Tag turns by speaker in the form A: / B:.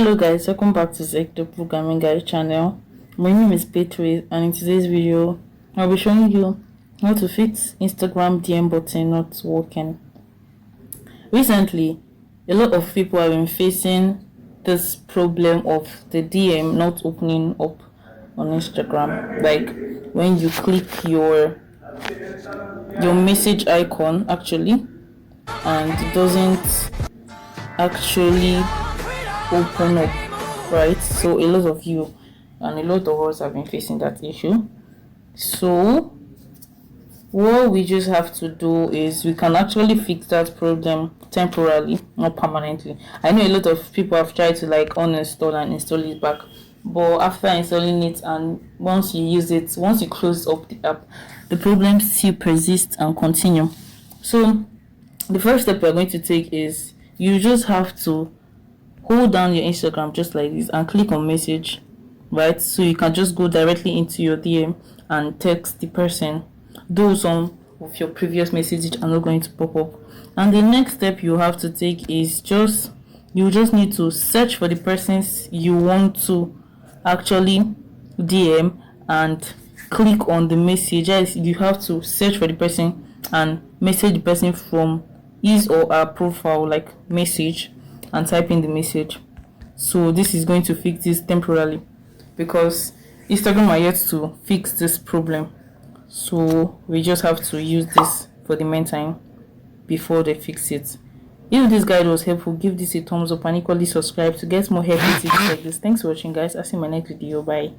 A: Hello guys, welcome back to Zecto Programming Guide channel. My name is Beatrice, and in today's video I'll be showing you how to fix Instagram DM button not working. Recently, a lot of people have been facing this problem of the DM not opening up on Instagram. Like when you click your message icon actually, and it doesn't actually open up, right? So a lot of you and a lot of us have been facing that issue. So what we just have to do is we can actually fix that problem temporarily, not permanently. I know a lot of people have tried to like uninstall and install it back, but after installing it and once you use it, once you close up the app, the problem still persists and continue. So the first step we're going to take is you just have to hold down your Instagram just like this and click on message, right? So you can just go directly into your DM and text the person. Though some of your previous messages are not going to pop up. And the next step you have to take is you just need to search for the persons you want to actually DM and click on the message. You have to search for the person and message the person from his or her profile, like message, and type in the message. So this is going to fix this temporarily because Instagram are yet to fix this problem. So we just have to use this for the meantime before they fix it. If this guide was helpful, give this a thumbs up and equally subscribe to get more helpful tips like this. Thanks for watching guys. I'll see you in my next video. Bye.